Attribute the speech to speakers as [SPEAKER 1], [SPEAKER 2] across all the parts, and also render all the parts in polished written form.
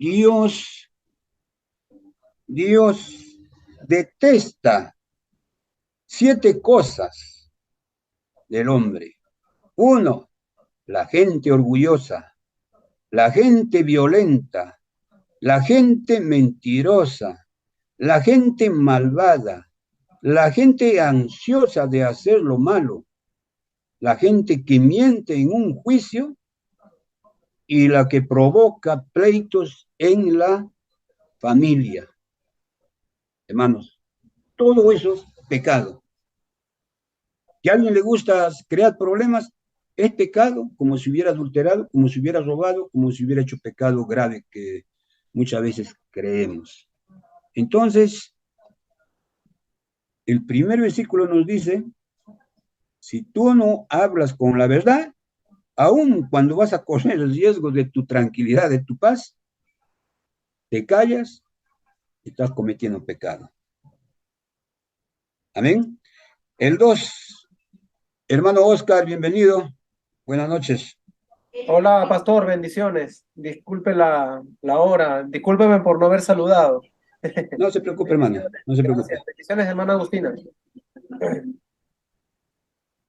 [SPEAKER 1] Dios, Dios detesta 7 cosas del hombre. Uno, la gente orgullosa, la gente violenta, la gente mentirosa, la gente malvada, la gente ansiosa de hacer lo malo, la gente que miente en un juicio y la que provoca pleitos en la familia. Hermanos, todo eso es pecado. Que a alguien le gusta crear problemas, es pecado, como si hubiera adulterado, como si hubiera robado, como si hubiera hecho pecado grave que muchas veces creemos. Entonces, el primer versículo nos dice, si tú no hablas con la verdad, aun cuando vas a correr el riesgo de tu tranquilidad, de tu paz, te callas y estás cometiendo pecado. Amén. El 2, hermano Oscar, bienvenido. Buenas noches.
[SPEAKER 2] Hola, pastor, bendiciones. Disculpe la hora. Discúlpeme por no haber saludado.
[SPEAKER 1] No se preocupe, hermano,
[SPEAKER 2] Bendiciones,
[SPEAKER 1] no se
[SPEAKER 2] gracias.
[SPEAKER 1] preocupe.
[SPEAKER 2] Bendiciones, hermana Agustina.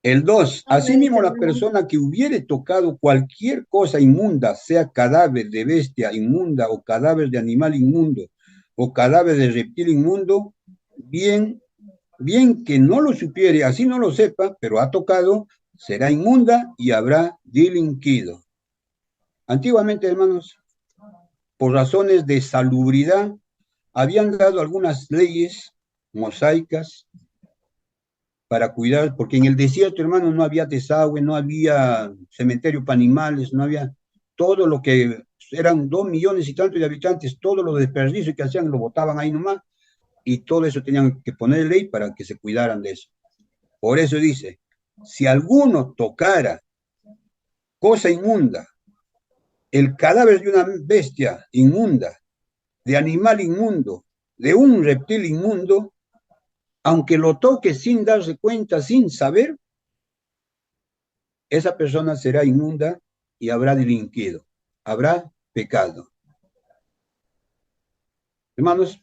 [SPEAKER 1] El 2, asimismo la persona que hubiere tocado cualquier cosa inmunda, sea cadáver de bestia inmunda o cadáver de animal inmundo o cadáver de reptil inmundo, bien que no lo supiere, así no lo sepa, pero ha tocado, será inmunda y habrá delinquido. Antiguamente, hermanos, por razones de salubridad, habían dado algunas leyes mosaicas para cuidar, porque en el desierto, hermano, no había desagüe, no había cementerio para animales, no había todo lo que eran 2 millones y tantos de habitantes, todo lo desperdicio que hacían lo botaban ahí nomás, y todo eso tenían que poner ley para que se cuidaran de eso. Por eso dice, si alguno tocara cosa inmunda, el cadáver de una bestia inmunda, de animal inmundo, de un reptil inmundo, aunque lo toque sin darse cuenta, sin saber, esa persona será inmunda y habrá delinquido, habrá pecado. Hermanos,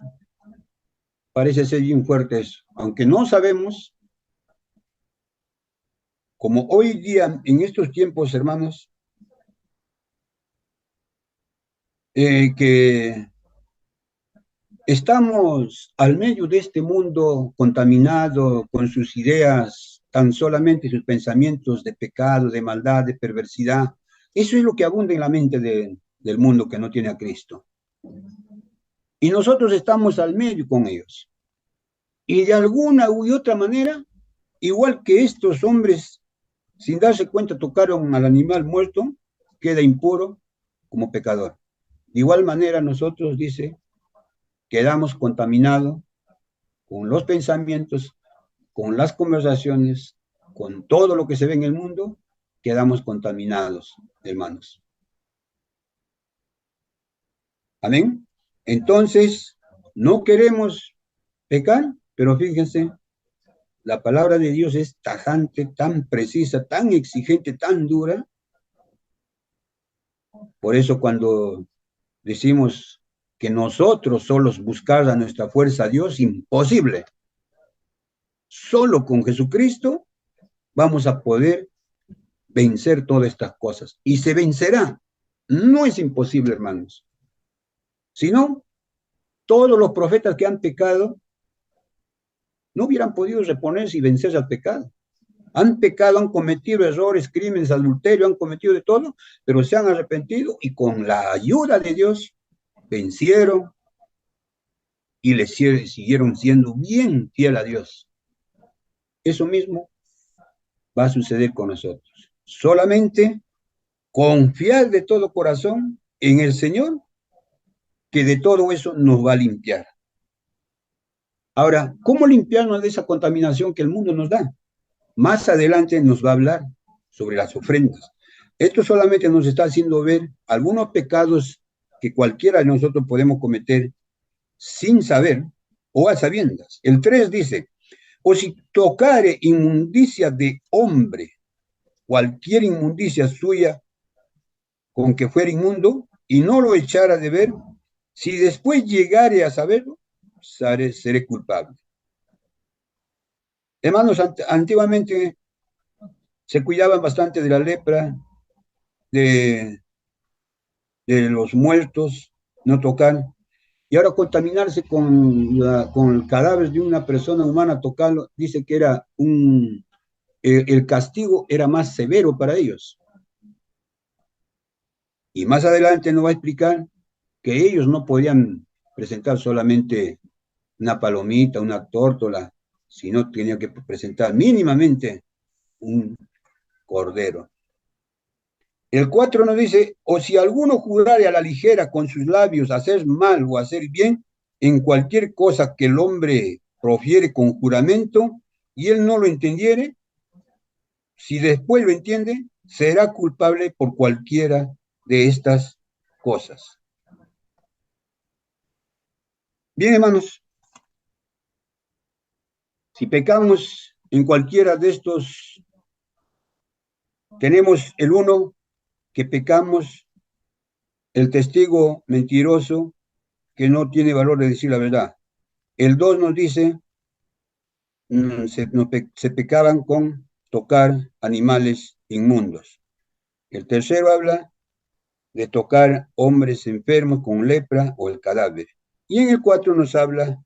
[SPEAKER 1] parece ser bien fuerte eso, aunque no sabemos, como hoy día, en estos tiempos, hermanos, que estamos al medio de este mundo contaminado con sus ideas, tan solamente sus pensamientos de pecado, de maldad, de perversidad. Eso es lo que abunda en la mente del mundo que no tiene a Cristo. Y nosotros estamos al medio con ellos. Y de alguna u otra manera, igual que estos hombres, sin darse cuenta, tocaron al animal muerto, queda impuro como pecador. De igual manera, nosotros, dice, quedamos contaminados con los pensamientos, con las conversaciones, con todo lo que se ve en el mundo, quedamos contaminados, hermanos. Amén. Entonces, no queremos pecar, pero fíjense, la palabra de Dios es tajante, tan precisa, tan exigente, tan dura. Por eso cuando decimos que nosotros solos buscar a nuestra fuerza a Dios, imposible. Solo con Jesucristo vamos a poder vencer todas estas cosas. Y se vencerá. No es imposible, hermanos. Si no, todos los profetas que han pecado no hubieran podido reponerse y vencerse al pecado. Han pecado, han cometido errores, crímenes, adulterio, han cometido de todo, pero se han arrepentido y con la ayuda de Dios vencieron y le siguieron siendo bien fiel a Dios. Eso mismo va a suceder con nosotros. Solamente confiar de todo corazón en el Señor, que de todo eso nos va a limpiar. Ahora, ¿cómo limpiarnos de esa contaminación que el mundo nos da? Más adelante nos va a hablar sobre las ofrendas. Esto solamente nos está haciendo ver algunos pecados que cualquiera de nosotros podemos cometer sin saber o a sabiendas. El 3 dice, o si tocare inmundicia de hombre, cualquier inmundicia suya con que fuera inmundo, y no lo echara de ver, Si después llegare a saberlo, seré culpable. Hermanos, antiguamente se cuidaban bastante de la lepra, de, de los muertos, no tocar. Y ahora contaminarse con el cadáver de una persona humana, tocarlo, dice que era el castigo era más severo para ellos. Y más adelante nos va a explicar que ellos no podían presentar solamente una palomita, una tórtola, sino tenían que presentar mínimamente un cordero. El 4 nos dice, o si alguno jurare a la ligera con sus labios hacer mal o hacer bien, en cualquier cosa que el hombre profiere con juramento, y él no lo entendiere, si después lo entiende, será culpable por cualquiera de estas cosas. Bien, hermanos, si pecamos en cualquiera de estos, tenemos el uno, que pecamos, el testigo mentiroso, que no tiene valor de decir la verdad. El 2 nos dice, se pecaban con tocar animales inmundos. El tercero habla de tocar hombres enfermos con lepra o el cadáver. Y en el 4 nos habla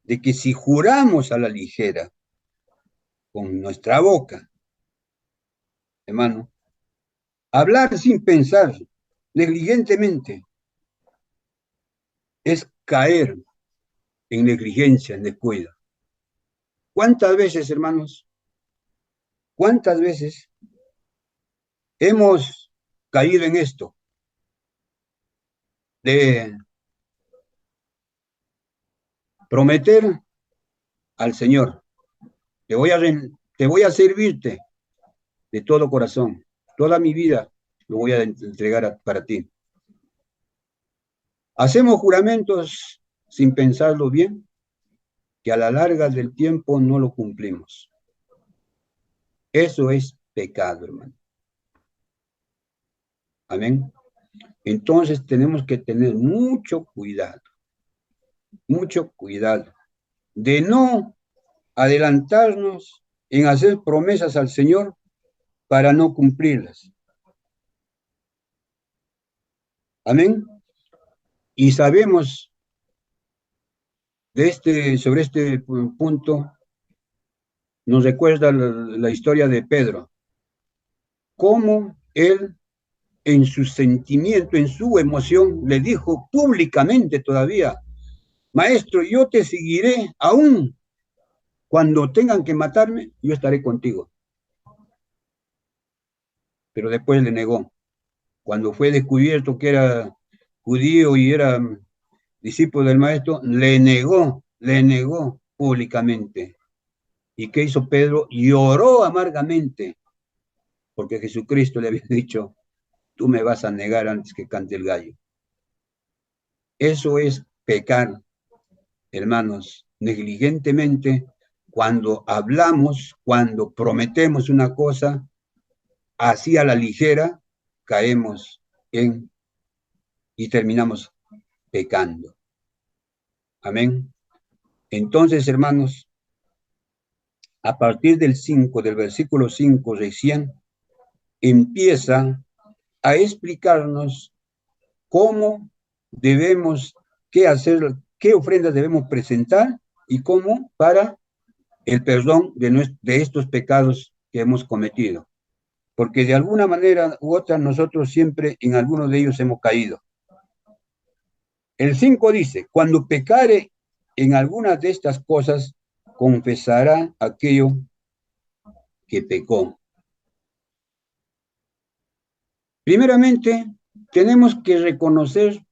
[SPEAKER 1] de que si juramos a la ligera con nuestra boca, hermano, hablar sin pensar, negligentemente, es caer en negligencia, en descuido. ¿Cuántas veces, hermanos? ¿Cuántas veces hemos caído en esto de prometer al Señor, te voy a servirte de todo corazón, toda mi vida lo voy a entregar para ti? Hacemos juramentos sin pensarlo bien, que a la larga del tiempo no lo cumplimos. Eso es pecado, hermano. Amén. Entonces tenemos que tener mucho cuidado de no adelantarnos en hacer promesas al Señor para no cumplirlas. Amén. Y sabemos sobre este punto, nos recuerda la historia de Pedro, cómo él en su sentimiento, en su emoción, le dijo públicamente todavía, Maestro, yo te seguiré aún cuando tengan que matarme, yo estaré contigo. Pero después le negó. Cuando fue descubierto que era judío y era discípulo del maestro, le negó públicamente. ¿Y qué hizo Pedro? Lloró amargamente, porque Jesucristo le había dicho, tú me vas a negar antes que cante el gallo. Eso es pecar, hermanos, negligentemente, cuando hablamos, cuando prometemos una cosa, así a la ligera, caemos y terminamos pecando. Amén. Entonces, hermanos, a partir del versículo 5 recién, empieza a explicarnos cómo debemos, qué hacer, qué ofrendas debemos presentar y cómo para el perdón de estos pecados que hemos cometido. Porque de alguna manera u otra nosotros siempre en alguno de ellos hemos caído. El 5 dice, cuando pecare en alguna de estas cosas, confesará aquello que pecó. Primeramente, tenemos que reconocer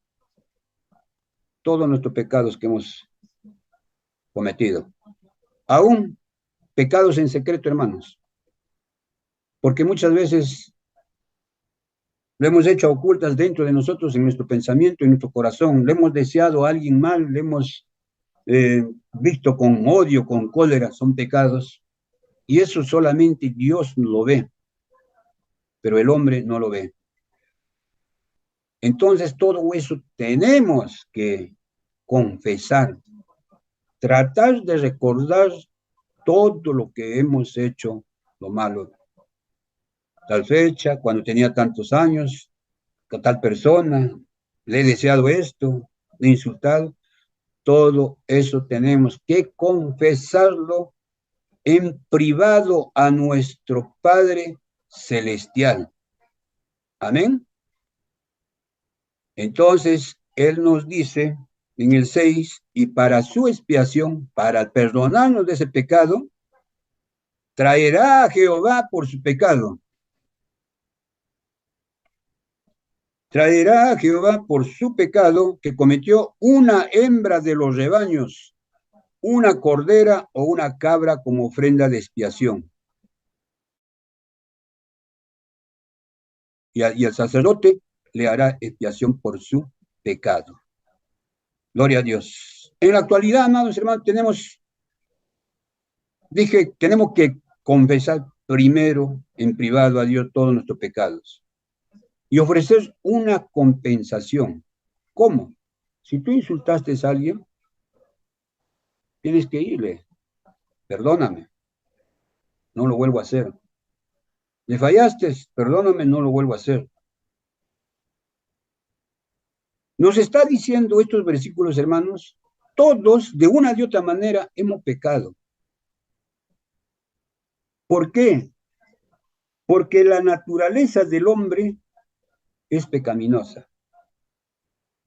[SPEAKER 1] todos nuestros pecados que hemos cometido. Aún pecados en secreto, hermanos. Porque muchas veces lo hemos hecho ocultas dentro de nosotros, en nuestro pensamiento, en nuestro corazón. Le hemos deseado a alguien mal, le hemos visto con odio, con cólera, son pecados. Y eso solamente Dios lo ve, pero el hombre no lo ve. Entonces todo eso tenemos que confesar, tratar de recordar todo lo que hemos hecho, lo malo. Tal fecha, cuando tenía tantos años, con tal persona, le he deseado esto, le he insultado. Todo eso tenemos que confesarlo en privado a nuestro Padre Celestial. Amén. Entonces, Él nos dice en el 6, y para su expiación, para perdonarnos de ese pecado, traerá a Jehová por su pecado. Traerá a Jehová por su pecado que cometió una hembra de los rebaños, una cordera o una cabra como ofrenda de expiación. Y el sacerdote le hará expiación por su pecado. Gloria a Dios. En la actualidad, amados hermanos, tenemos que confesar primero en privado a Dios todos nuestros pecados y ofrecer una compensación. ¿Cómo? Si tú insultaste a alguien, tienes que irle, perdóname, no lo vuelvo a hacer. Le fallaste, perdóname, no lo vuelvo a hacer. Nos está diciendo estos versículos, hermanos, todos de una u otra manera hemos pecado. ¿Por qué? Porque la naturaleza del hombre es pecaminosa.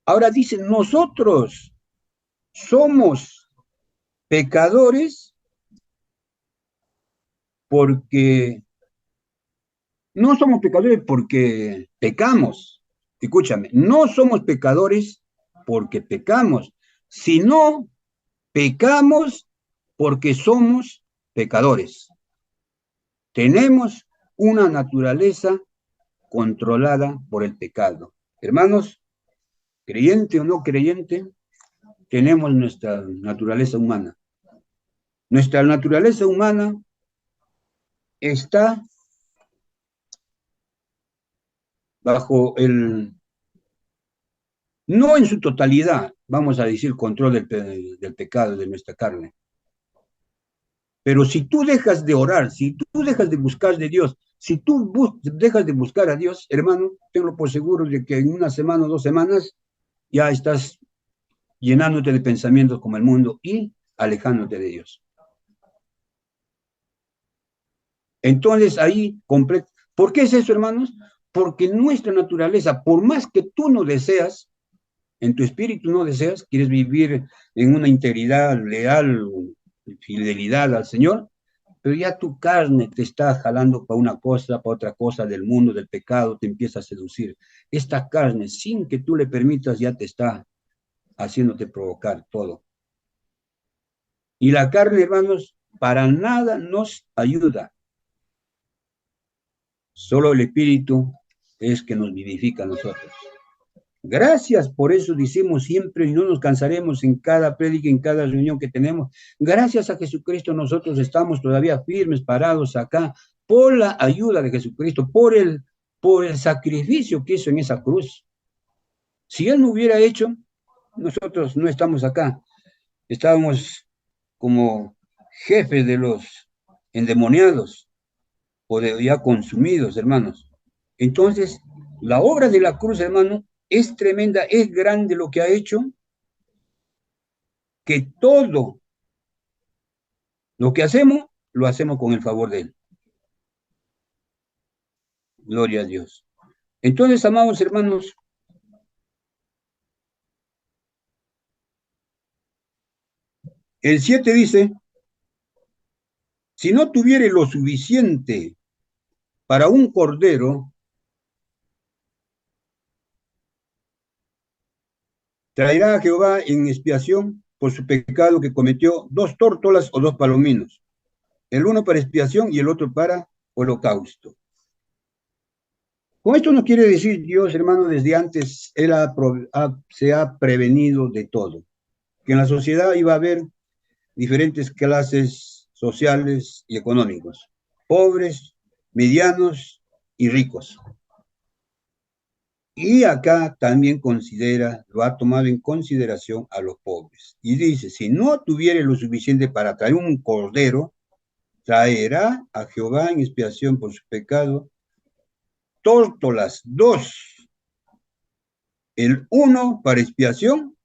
[SPEAKER 1] Ahora dicen, nosotros somos pecadores porque no somos pecadores porque pecamos. Escúchame, no somos pecadores porque pecamos, sino pecamos porque somos pecadores. Tenemos una naturaleza controlada por el pecado. Hermanos, creyente o no creyente, tenemos nuestra naturaleza humana. Nuestra naturaleza humana está bajo no en su totalidad, vamos a decir, control del pecado de nuestra carne. Pero si tú dejas de orar, si tú dejas de buscar de Dios, si tú dejas de buscar a Dios, hermano, tengo por seguro de que en una semana o 2 semanas ya estás llenándote de pensamientos como el mundo y alejándote de Dios. Entonces ahí, ¿por qué es eso, hermanos? Porque nuestra naturaleza, por más que tú no deseas, en tu espíritu no deseas, quieres vivir en una integridad leal, fidelidad al Señor, pero ya tu carne te está jalando para una cosa, para otra cosa del mundo, del pecado, te empieza a seducir. Esta carne, sin que tú le permitas, ya te está haciéndote provocar todo. Y la carne, hermanos, para nada nos ayuda. Solo el Espíritu es que nos vivifica a nosotros. Gracias, por eso decimos siempre y no nos cansaremos en cada prédica, en cada reunión que tenemos. Gracias a Jesucristo nosotros estamos todavía firmes, parados acá, por la ayuda de Jesucristo, por el sacrificio que hizo en esa cruz. Si Él no hubiera hecho, nosotros no estamos acá. Estábamos como jefes de los endemoniados o de ya consumidos, hermanos. Entonces, la obra de la cruz, hermano, es tremenda, es grande lo que ha hecho, que todo lo que hacemos, lo hacemos con el favor de Él. Gloria a Dios. Entonces, amados hermanos, el 7 dice, si no tuviere lo suficiente para un cordero, traerá a Jehová en expiación por su pecado que cometió 2 tórtolas o 2 palominos, el uno para expiación y el otro para holocausto. Con esto no quiere decir Dios, hermano, desde antes Él se ha prevenido de todo, que en la sociedad iba a haber diferentes clases sociales y económicos, pobres, medianos y ricos. Y acá también considera, lo ha tomado en consideración a los pobres. Y dice, si no tuviere lo suficiente para traer un cordero, traerá a Jehová en expiación por su pecado tórtolas, dos, el uno para expiación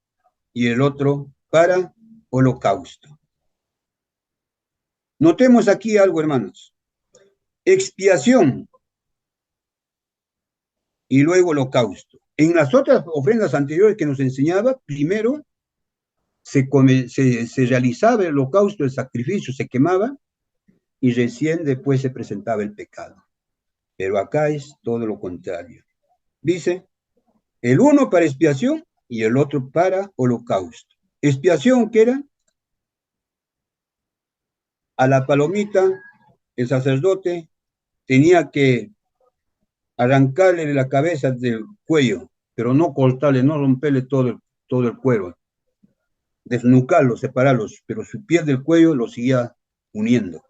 [SPEAKER 1] y el otro para holocausto. Notemos aquí algo, hermanos. Expiación y luego holocausto. En las otras ofrendas anteriores que nos enseñaba, primero se realizaba el holocausto, el sacrificio, se quemaba y recién después se presentaba el pecado. Pero acá es todo lo contrario. Dice, el uno para expiación y el otro para holocausto. Expiación, ¿qué era? A la palomita, el sacerdote tenía que arrancarle la cabeza del cuello, pero no cortarle, no romperle todo el cuero, desnucarlo, separarlos, pero su piel del cuello lo seguía uniendo.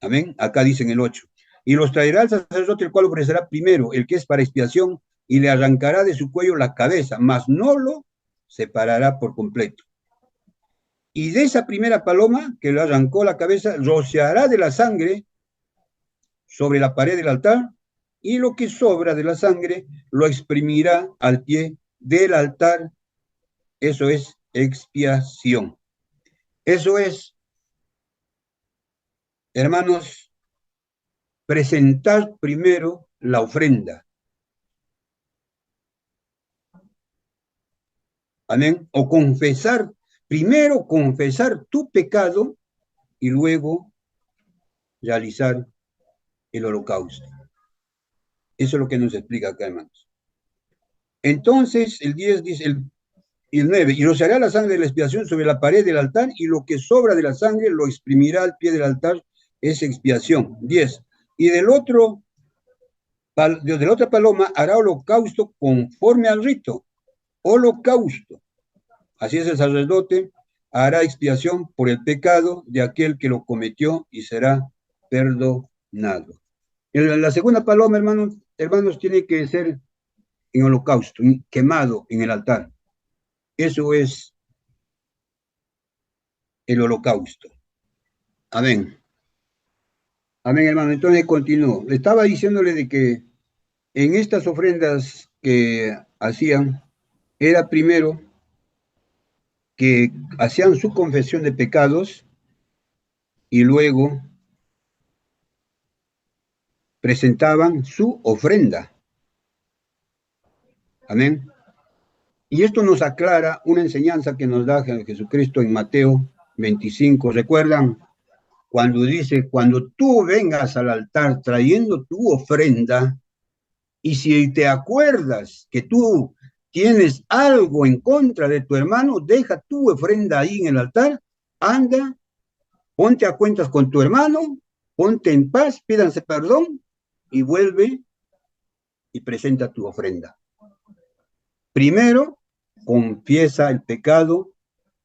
[SPEAKER 1] Amén. Acá dicen el 8. Y los traerá el sacerdote, el cual ofrecerá primero el que es para expiación, y le arrancará de su cuello la cabeza, mas no lo separará por completo. Y de esa primera paloma que le arrancó la cabeza, rociará de la sangre sobre la pared del altar, y lo que sobra de la sangre lo exprimirá al pie del altar. Eso es expiación. Eso es, hermanos, presentar primero la ofrenda. Amén. O confesar, primero confesar tu pecado y luego realizar el holocausto. Eso es lo que nos explica acá, hermanos. Entonces, el 10 dice, y el 9, y rociará la sangre de la expiación sobre la pared del altar, y lo que sobra de la sangre lo exprimirá al pie del altar, es expiación. 10, y de la otra paloma hará holocausto conforme al rito. Holocausto. Así es el sacerdote, hará expiación por el pecado de aquel que lo cometió y será perdonado. La segunda paloma, hermanos, tiene que ser en holocausto, quemado en el altar. Eso es el holocausto. Amén. Amén, hermano. Entonces continúo. Le estaba diciéndole de que en estas ofrendas que hacían, era primero que hacían su confesión de pecados y luego presentaban su ofrenda. Amén. Y esto nos aclara una enseñanza que nos da Jesucristo en Mateo 25. ¿Recuerdan? Cuando dice, cuando tú vengas al altar trayendo tu ofrenda, y si te acuerdas que tú tienes algo en contra de tu hermano, deja tu ofrenda ahí en el altar, anda, ponte a cuentas con tu hermano, ponte en paz, pídanse perdón y vuelve y presenta tu ofrenda. Primero, confiesa el pecado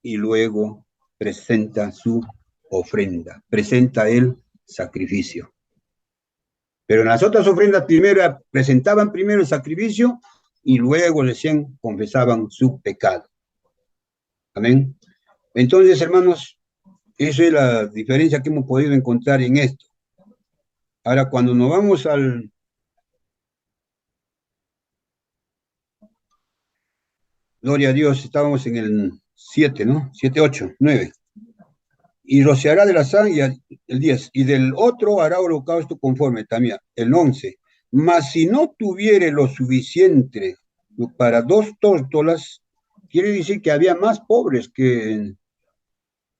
[SPEAKER 1] y luego presenta su ofrenda, presenta el sacrificio. Pero en las otras ofrendas primero presentaban primero el sacrificio y luego recién confesaban su pecado. Amén. Entonces, hermanos, esa es la diferencia que hemos podido encontrar en esto. Ahora, cuando nos vamos al... Gloria a Dios, estábamos en el 7, ¿no? 7, 8, 9. Y rociará de la sangre, el 10, y del otro hará holocausto conforme también, el 11. Mas si no tuviere lo suficiente para dos tórtolas, quiere decir que había más pobres que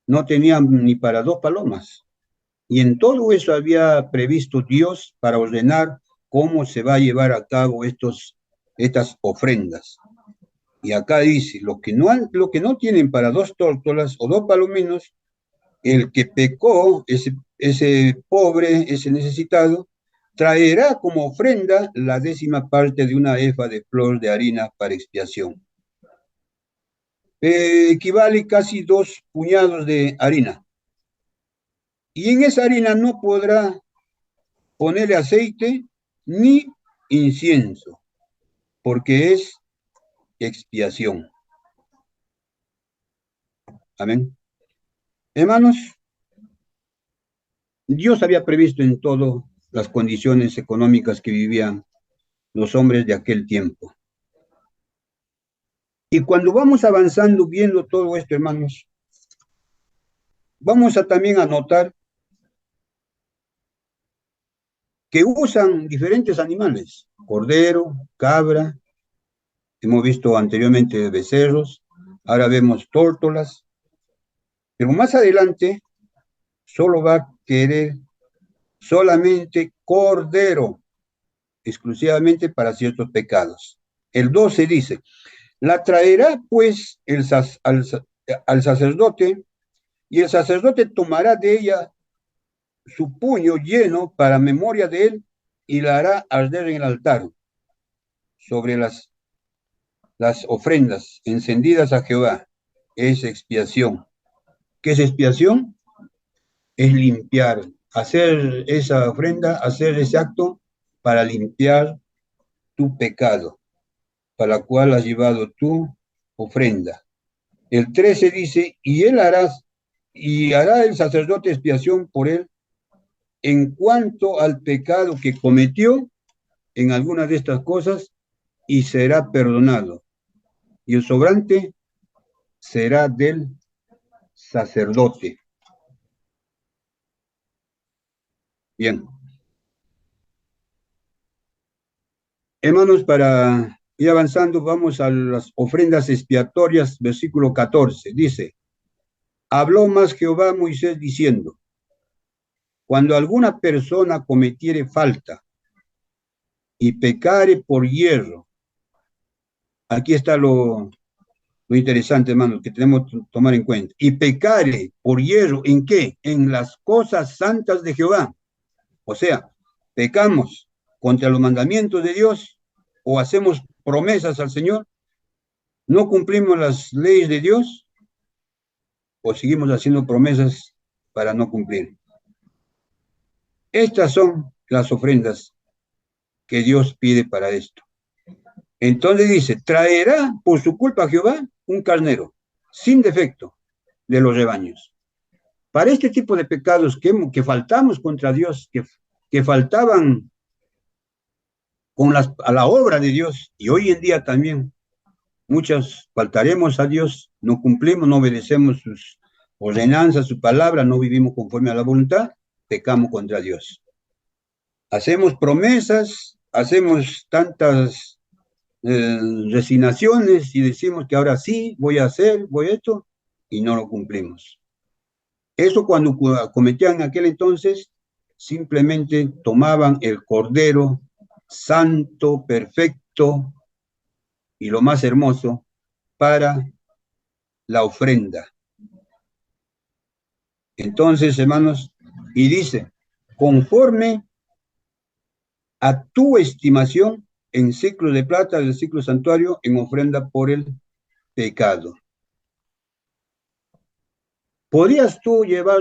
[SPEAKER 1] no tenían ni para dos palomas. Y en todo eso había previsto Dios para ordenar cómo se va a llevar a cabo estas ofrendas. Y acá dice, lo que no tienen para dos tórtolas o dos palominos, el que pecó, ese pobre, ese necesitado, traerá como ofrenda la 10ª parte de una efa de flor de harina para expiación. Equivale casi 2 puñados de harina. Y en esa harina no podrá ponerle aceite ni incienso. porque es expiación. Amén. Hermanos, Dios había previsto en todo las condiciones económicas que vivían los hombres de aquel tiempo. Y cuando vamos avanzando viendo todo esto, hermanos, vamos a también a notar que usan diferentes animales, cordero, cabra, hemos visto anteriormente becerros, ahora vemos tórtolas, pero más adelante solo va a querer solamente cordero, exclusivamente para ciertos pecados. El 12 dice, la traerá pues al sacerdote, y el sacerdote tomará de ella su puño lleno para memoria de él, y la hará arder en el altar, sobre las ofrendas encendidas a Jehová. Es expiación. ¿Qué es expiación? Es limpiar, hacer esa ofrenda, hacer ese acto para limpiar tu pecado, para la cual has llevado tu ofrenda. El 13 dice, y hará el sacerdote expiación por él en cuanto al pecado que cometió en alguna de estas cosas, y será perdonado. Y el sobrante será del sacerdote. Bien. Hermanos, para ir avanzando, vamos a las ofrendas expiatorias, versículo 14. Dice, habló más Jehová a Moisés diciendo, cuando alguna persona cometiere falta y pecare por hierro, aquí está lo interesante, hermanos, que tenemos que tomar en cuenta. Y pecare por hierro, ¿en qué? En las cosas santas de Jehová. O sea, pecamos contra los mandamientos de Dios o hacemos promesas al Señor, no cumplimos las leyes de Dios o seguimos haciendo promesas para no cumplir. Estas son las ofrendas que Dios pide para esto. Entonces dice, traerá por su culpa a Jehová un carnero sin defecto de los rebaños. Para este tipo de pecados que faltamos contra Dios, que faltaban a la obra de Dios, y hoy en día también muchas faltaremos a Dios, no cumplimos, no obedecemos sus ordenanzas, su palabra, no vivimos conforme a la voluntad, pecamos contra Dios. Hacemos promesas, hacemos tantas resignaciones y decimos que ahora sí, voy a hacer, voy a esto, y no lo cumplimos. Eso cuando cometían en aquel entonces, simplemente tomaban el cordero santo, perfecto y lo más hermoso para la ofrenda. Entonces, hermanos, y dice, conforme a tu estimación en ciclos de plata del ciclo santuario en ofrenda por el pecado. ¿Podrías tú llevar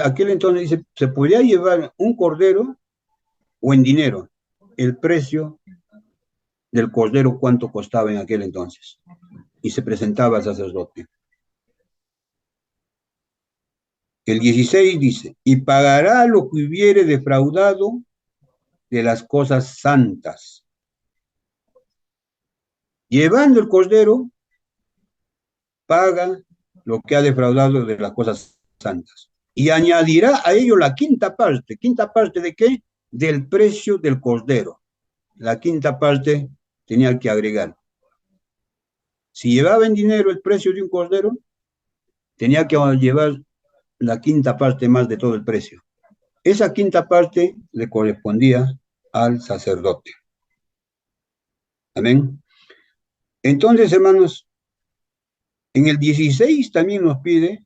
[SPEAKER 1] aquel entonces dice, se podría llevar un cordero o en dinero? El precio del cordero, cuánto costaba en aquel entonces. Y se presentaba al sacerdote. El 16 dice, y pagará lo que hubiere defraudado de las cosas santas. Llevando el cordero, paga lo que ha defraudado de las cosas santas. Y añadirá a ello la quinta parte. ¿Quinta parte de qué? Del precio del cordero. La quinta parte tenía que agregar. Si llevaba en dinero el precio de un cordero, tenía que llevar la quinta parte más de todo el precio. Esa quinta parte le correspondía al sacerdote. Amén. Entonces, hermanos, en el 16 también nos pide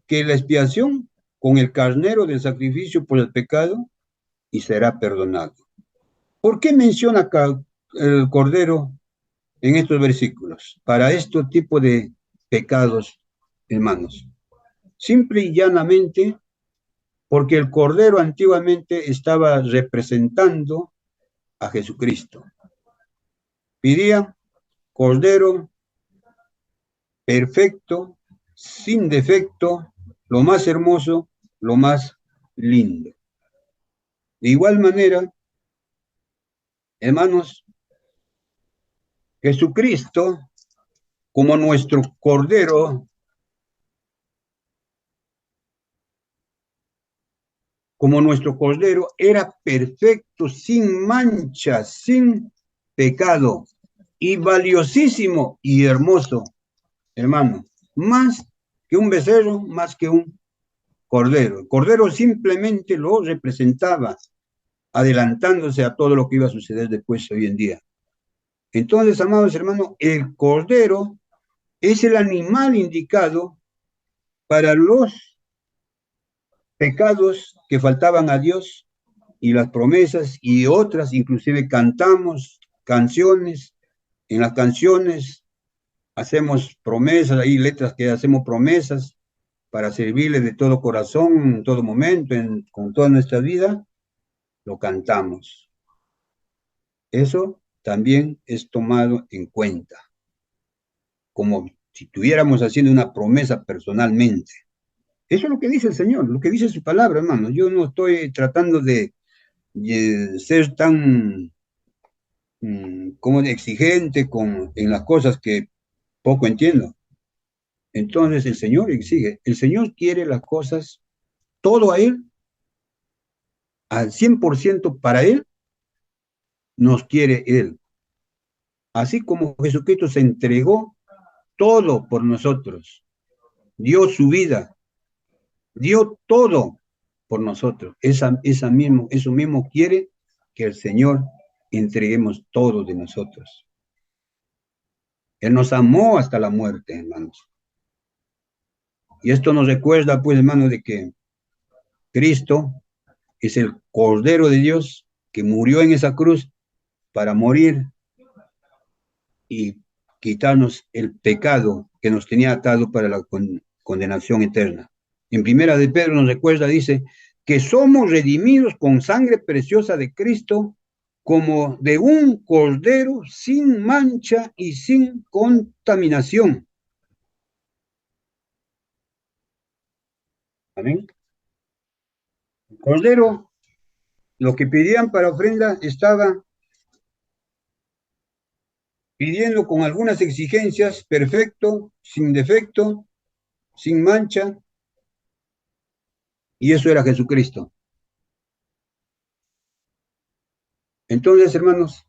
[SPEAKER 1] que la expiación con el carnero del sacrificio por el pecado y será perdonado. ¿Por qué menciona el cordero en estos versículos? Para este tipo de pecados, hermanos. Simple y llanamente, porque el cordero antiguamente estaba representando a Jesucristo. Pedían cordero perfecto, sin defecto, lo más hermoso, lo más lindo. De igual manera, hermanos, Jesucristo, como nuestro cordero, era perfecto, sin mancha, sin pecado, y valiosísimo y hermoso, hermano, más que un becerro, más que un cordero. El cordero simplemente lo representaba, adelantándose a todo lo que iba a suceder después hoy en día. Entonces, amados hermanos, el cordero es el animal indicado para los pecados que faltaban a Dios y las promesas y otras, inclusive cantamos canciones, en las canciones hacemos promesas, hay letras que hacemos promesas para servirle de todo corazón, en todo momento, con toda nuestra vida, lo cantamos. Eso también es tomado en cuenta, como si estuviéramos haciendo una promesa personalmente. Eso es lo que dice el Señor, lo que dice su palabra, hermano. Yo no estoy tratando de ser tan como exigente en las cosas que poco entiendo. Entonces el Señor exige, el Señor quiere las cosas, todo a Él, al 100% para Él, nos quiere Él. Así como Jesucristo se entregó todo por nosotros, dio su vida, dio todo por nosotros. Eso mismo quiere que el Señor entreguemos todo de nosotros. Él nos amó hasta la muerte, hermanos. Y esto nos recuerda, pues, hermanos, de que Cristo es el Cordero de Dios que murió en esa cruz para morir y quitarnos el pecado que nos tenía atado para la condenación eterna. En primera de Pedro nos recuerda, dice, que somos redimidos con sangre preciosa de Cristo, como de un cordero sin mancha y sin contaminación. Amén. El cordero, lo que pedían para ofrenda, estaba pidiendo con algunas exigencias, perfecto, sin defecto, sin mancha, y eso era Jesucristo. Entonces, hermanos,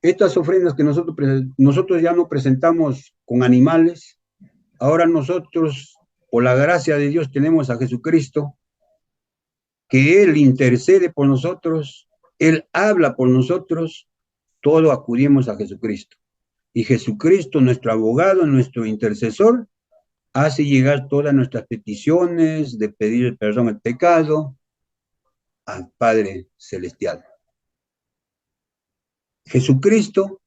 [SPEAKER 1] estas ofrendas que nosotros ya no presentamos con animales, ahora nosotros, por la gracia de Dios, tenemos a Jesucristo, que Él intercede por nosotros, Él habla por nosotros, todo acudimos a Jesucristo. Y Jesucristo, nuestro abogado, nuestro intercesor, hace llegar todas nuestras peticiones de pedir perdón al pecado al Padre Celestial. Jesucristo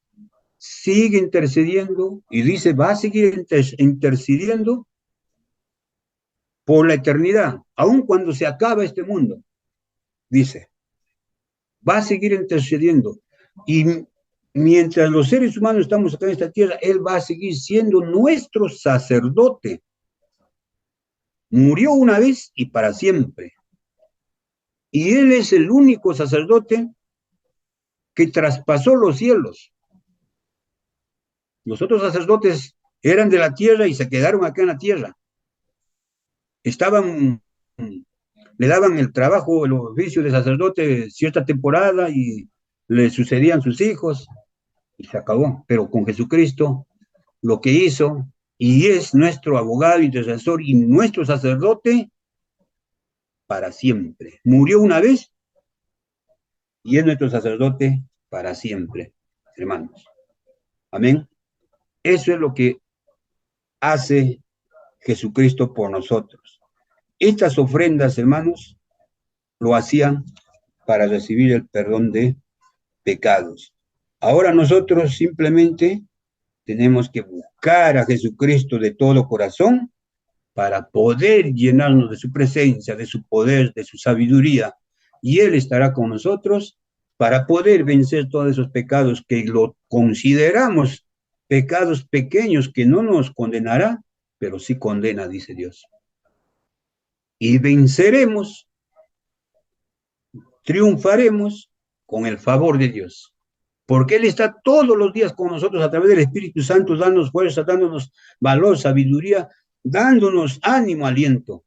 [SPEAKER 1] sigue intercediendo y dice, va a seguir intercediendo por la eternidad, aun cuando se acaba este mundo, dice, va a seguir intercediendo. Y mientras los seres humanos estamos acá en esta tierra, Él va a seguir siendo nuestro sacerdote. Murió una vez y para siempre. Y Él es el único sacerdote que traspasó los cielos. Los otros sacerdotes eran de la tierra y se quedaron acá en la tierra. Le daban el trabajo, el oficio de sacerdote cierta temporada y le sucedían sus hijos y se acabó. Pero con Jesucristo lo que hizo y es nuestro abogado, intercesor y nuestro sacerdote para siempre. Murió una vez y es nuestro sacerdote para siempre, hermanos. Amén. Eso es lo que hace Jesucristo por nosotros. Estas ofrendas, hermanos, lo hacían para recibir el perdón de pecados. Ahora nosotros simplemente tenemos que buscar a Jesucristo de todo corazón para poder llenarnos de su presencia, de su poder, de su sabiduría, y Él estará con nosotros para poder vencer todos esos pecados que lo consideramos pecados pequeños que no nos condenará, pero sí condena, dice Dios. Y venceremos, triunfaremos con el favor de Dios. Porque Él está todos los días con nosotros a través del Espíritu Santo, dándonos fuerza, dándonos valor, sabiduría, dándonos ánimo, aliento.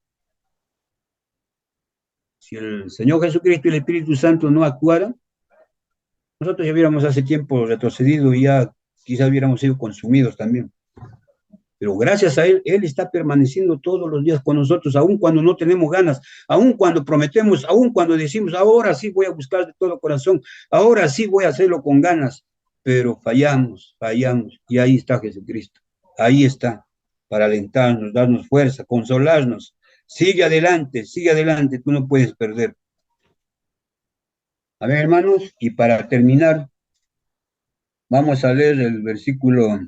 [SPEAKER 1] Si el Señor Jesucristo y el Espíritu Santo no actuaran, nosotros ya hubiéramos hace tiempo retrocedido y ya quizás hubiéramos sido consumidos también. Pero gracias a Él, Él está permaneciendo todos los días con nosotros, aun cuando no tenemos ganas, aun cuando prometemos, aun cuando decimos, ahora sí voy a buscar de todo corazón, ahora sí voy a hacerlo con ganas, pero fallamos, y ahí está Jesucristo, ahí está, para alentarnos, darnos fuerza, consolarnos. Sigue adelante, tú no puedes perder. A ver, hermanos, y para terminar, vamos a leer el versículo.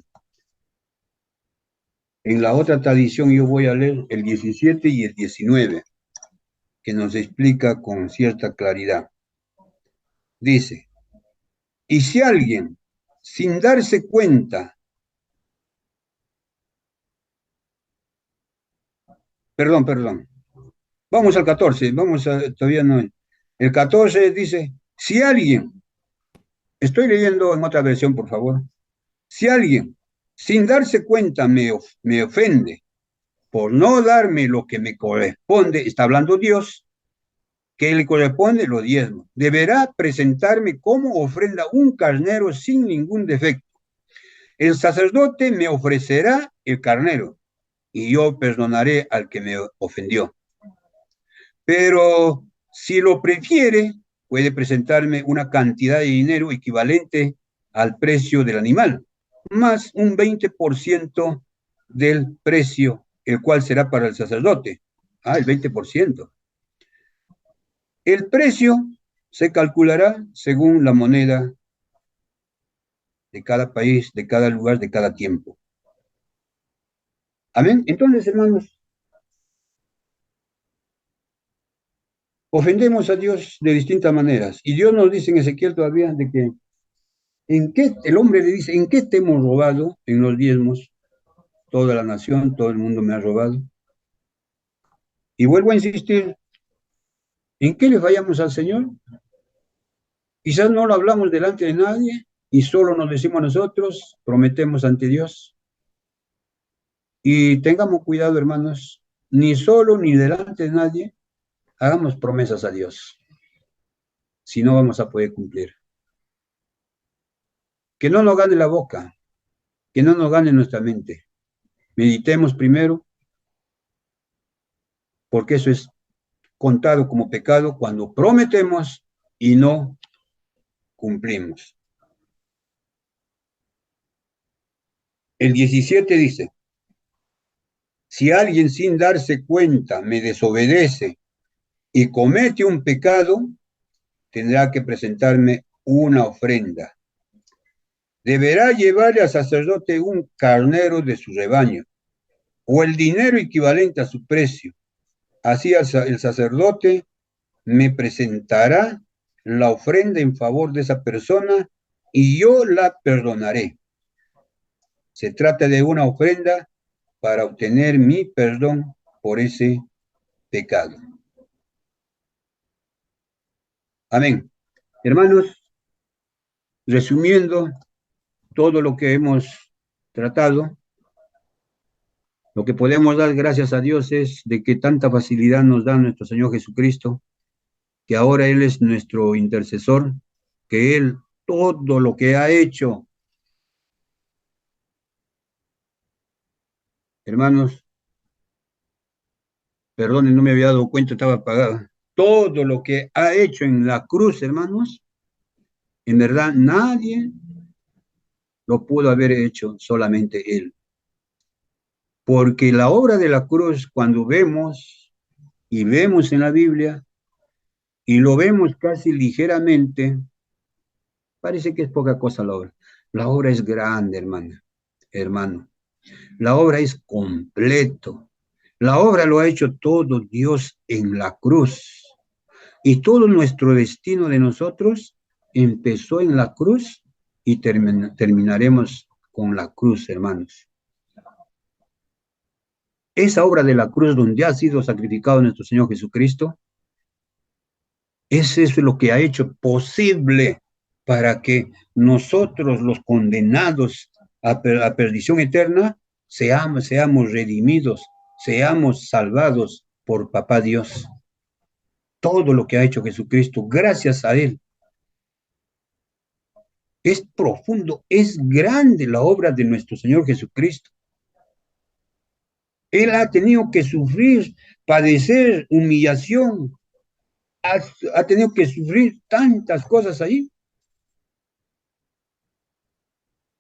[SPEAKER 1] En la otra tradición yo voy a leer el 17 y el 19, que nos explica con cierta claridad. Dice, y si alguien, sin darse cuenta, perdón, vamos al 14, todavía no. El 14 dice, si alguien, estoy leyendo en otra versión, por favor, si alguien, sin darse cuenta, me ofende por no darme lo que me corresponde, está hablando Dios, que le corresponde lo diezmo. Deberá presentarme como ofrenda un carnero sin ningún defecto. El sacerdote me ofrecerá el carnero y yo perdonaré al que me ofendió. Pero si lo prefiere, puede presentarme una cantidad de dinero equivalente al precio del animal, más un 20% del precio, el cual será para el sacerdote. El 20%. El precio se calculará según la moneda de cada país, de cada lugar, de cada tiempo. Amén. Entonces, hermanos, ofendemos a Dios de distintas maneras. Y Dios nos dice en Ezequiel todavía de que el hombre le dice, ¿en qué te hemos robado en los diezmos? Toda la nación, todo el mundo me ha robado. Y vuelvo a insistir, ¿en qué le fallamos al Señor? Quizás no lo hablamos delante de nadie y solo nos decimos nosotros, prometemos ante Dios. Y tengamos cuidado, hermanos, ni solo ni delante de nadie hagamos promesas a Dios, si no vamos a poder cumplir. Que no nos gane la boca, que no nos gane nuestra mente. Meditemos primero, porque eso es contado como pecado cuando prometemos y no cumplimos. El 17 dice, si alguien sin darse cuenta me desobedece y comete un pecado, tendrá que presentarme una ofrenda. Deberá llevarle al sacerdote un carnero de su rebaño o el dinero equivalente a su precio. Así el sacerdote me presentará la ofrenda en favor de esa persona y yo la perdonaré. Se trata de una ofrenda para obtener mi perdón por ese pecado. Amén. Hermanos, resumiendo todo lo que hemos tratado, lo que podemos dar gracias a Dios es de que tanta facilidad nos da nuestro Señor Jesucristo, que ahora Él es nuestro intercesor, que Él todo lo que ha hecho, hermanos, perdón, no me había dado cuenta, estaba apagada, todo lo que ha hecho en la cruz, hermanos, en verdad nadie lo pudo haber hecho, solamente Él. Porque la obra de la cruz, cuando vemos y vemos en la Biblia, y lo vemos casi ligeramente, parece que es poca cosa la obra. La obra es grande, hermano. La obra es completo. La obra lo ha hecho todo Dios en la cruz. Y todo nuestro destino de nosotros empezó en la cruz y terminaremos con la cruz, hermanos. Esa obra de la cruz donde ha sido sacrificado nuestro Señor Jesucristo, es lo que ha hecho posible para que nosotros, los condenados a perdición eterna, seamos redimidos, seamos salvados por Papá Dios. Todo lo que ha hecho Jesucristo, gracias a Él. Es profundo, es grande la obra de nuestro Señor Jesucristo. Él ha tenido que sufrir, padecer, humillación, ha tenido que sufrir tantas cosas ahí.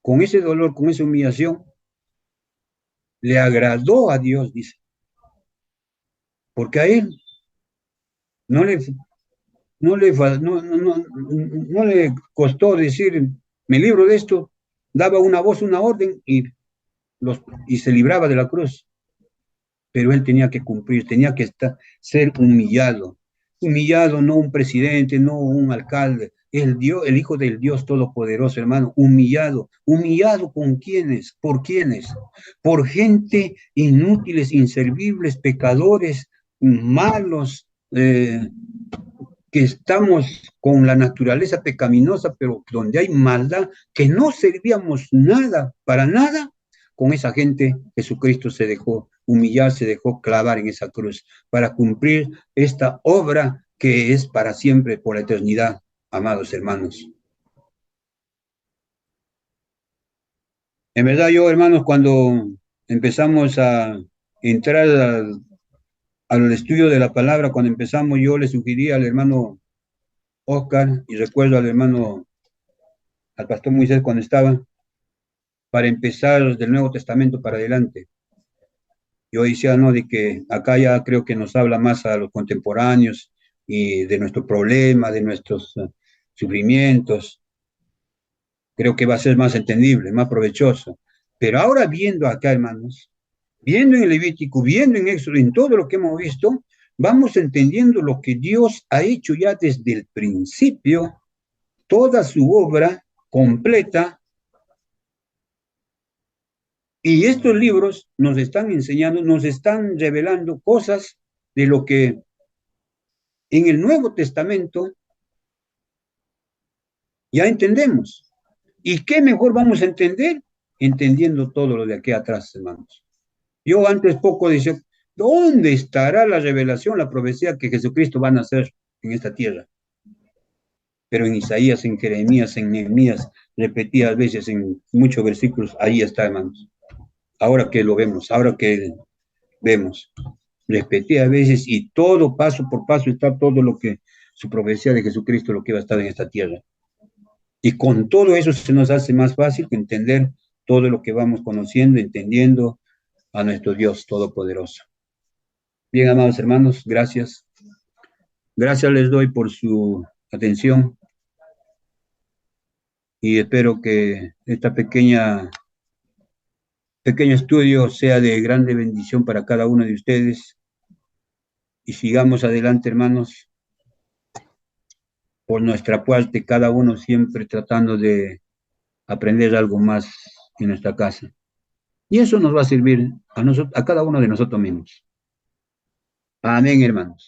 [SPEAKER 1] Con ese dolor, con esa humillación, le agradó a Dios, dice. Porque a Él no le, no le costó decir, me libro de esto, daba una voz, una orden y se libraba de la cruz. Pero él tenía que cumplir, tenía que ser humillado. Humillado, no un presidente, no un alcalde, el Hijo del Dios Todopoderoso, hermano, humillado. ¿Humillado con quiénes? ¿Por quiénes? Por gente inútiles, inservibles, pecadores, malos, que estamos con la naturaleza pecaminosa, pero donde hay maldad, que no servíamos nada, para nada. Con esa gente Jesucristo se dejó humillar, se dejó clavar en esa cruz para cumplir esta obra que es para siempre, por la eternidad, amados hermanos. En verdad yo, hermanos, cuando empezamos a entrar al estudio de la palabra, cuando empezamos, yo le sugerí al hermano Oscar y recuerdo al hermano, al pastor Moisés cuando estaba, para empezar del Nuevo Testamento para adelante. Yo decía, no, de que acá ya creo que nos habla más a los contemporáneos y de nuestro problema, de nuestros sufrimientos. Creo que va a ser más entendible, más provechoso. Pero ahora viendo acá, hermanos, viendo en el Levítico, viendo en Éxodo, en todo lo que hemos visto, vamos entendiendo lo que Dios ha hecho ya desde el principio, toda su obra completa. Y estos libros nos están enseñando, nos están revelando cosas de lo que en el Nuevo Testamento ya entendemos. ¿Y qué mejor vamos a entender? Entendiendo todo lo de aquí atrás, hermanos. Yo antes poco decía, ¿dónde estará la revelación, la profecía que Jesucristo va a nacer en esta tierra? Pero en Isaías, en Jeremías, en Nehemías, repetidas veces en muchos versículos, ahí está, hermanos. Ahora que lo vemos, ahora que vemos, repetidas veces y todo paso por paso está todo lo que su profecía de Jesucristo, lo que va a estar en esta tierra. Y con todo eso se nos hace más fácil entender todo lo que vamos conociendo, entendiendo a nuestro Dios Todopoderoso. Bien, amados hermanos, gracias. Gracias les doy por su atención y espero que esta pequeño estudio sea de grande bendición para cada uno de ustedes y sigamos adelante, hermanos, por nuestra parte, cada uno siempre tratando de aprender algo más en nuestra casa. Y eso nos va a servir a cada uno de nosotros mismos. Amén, hermanos.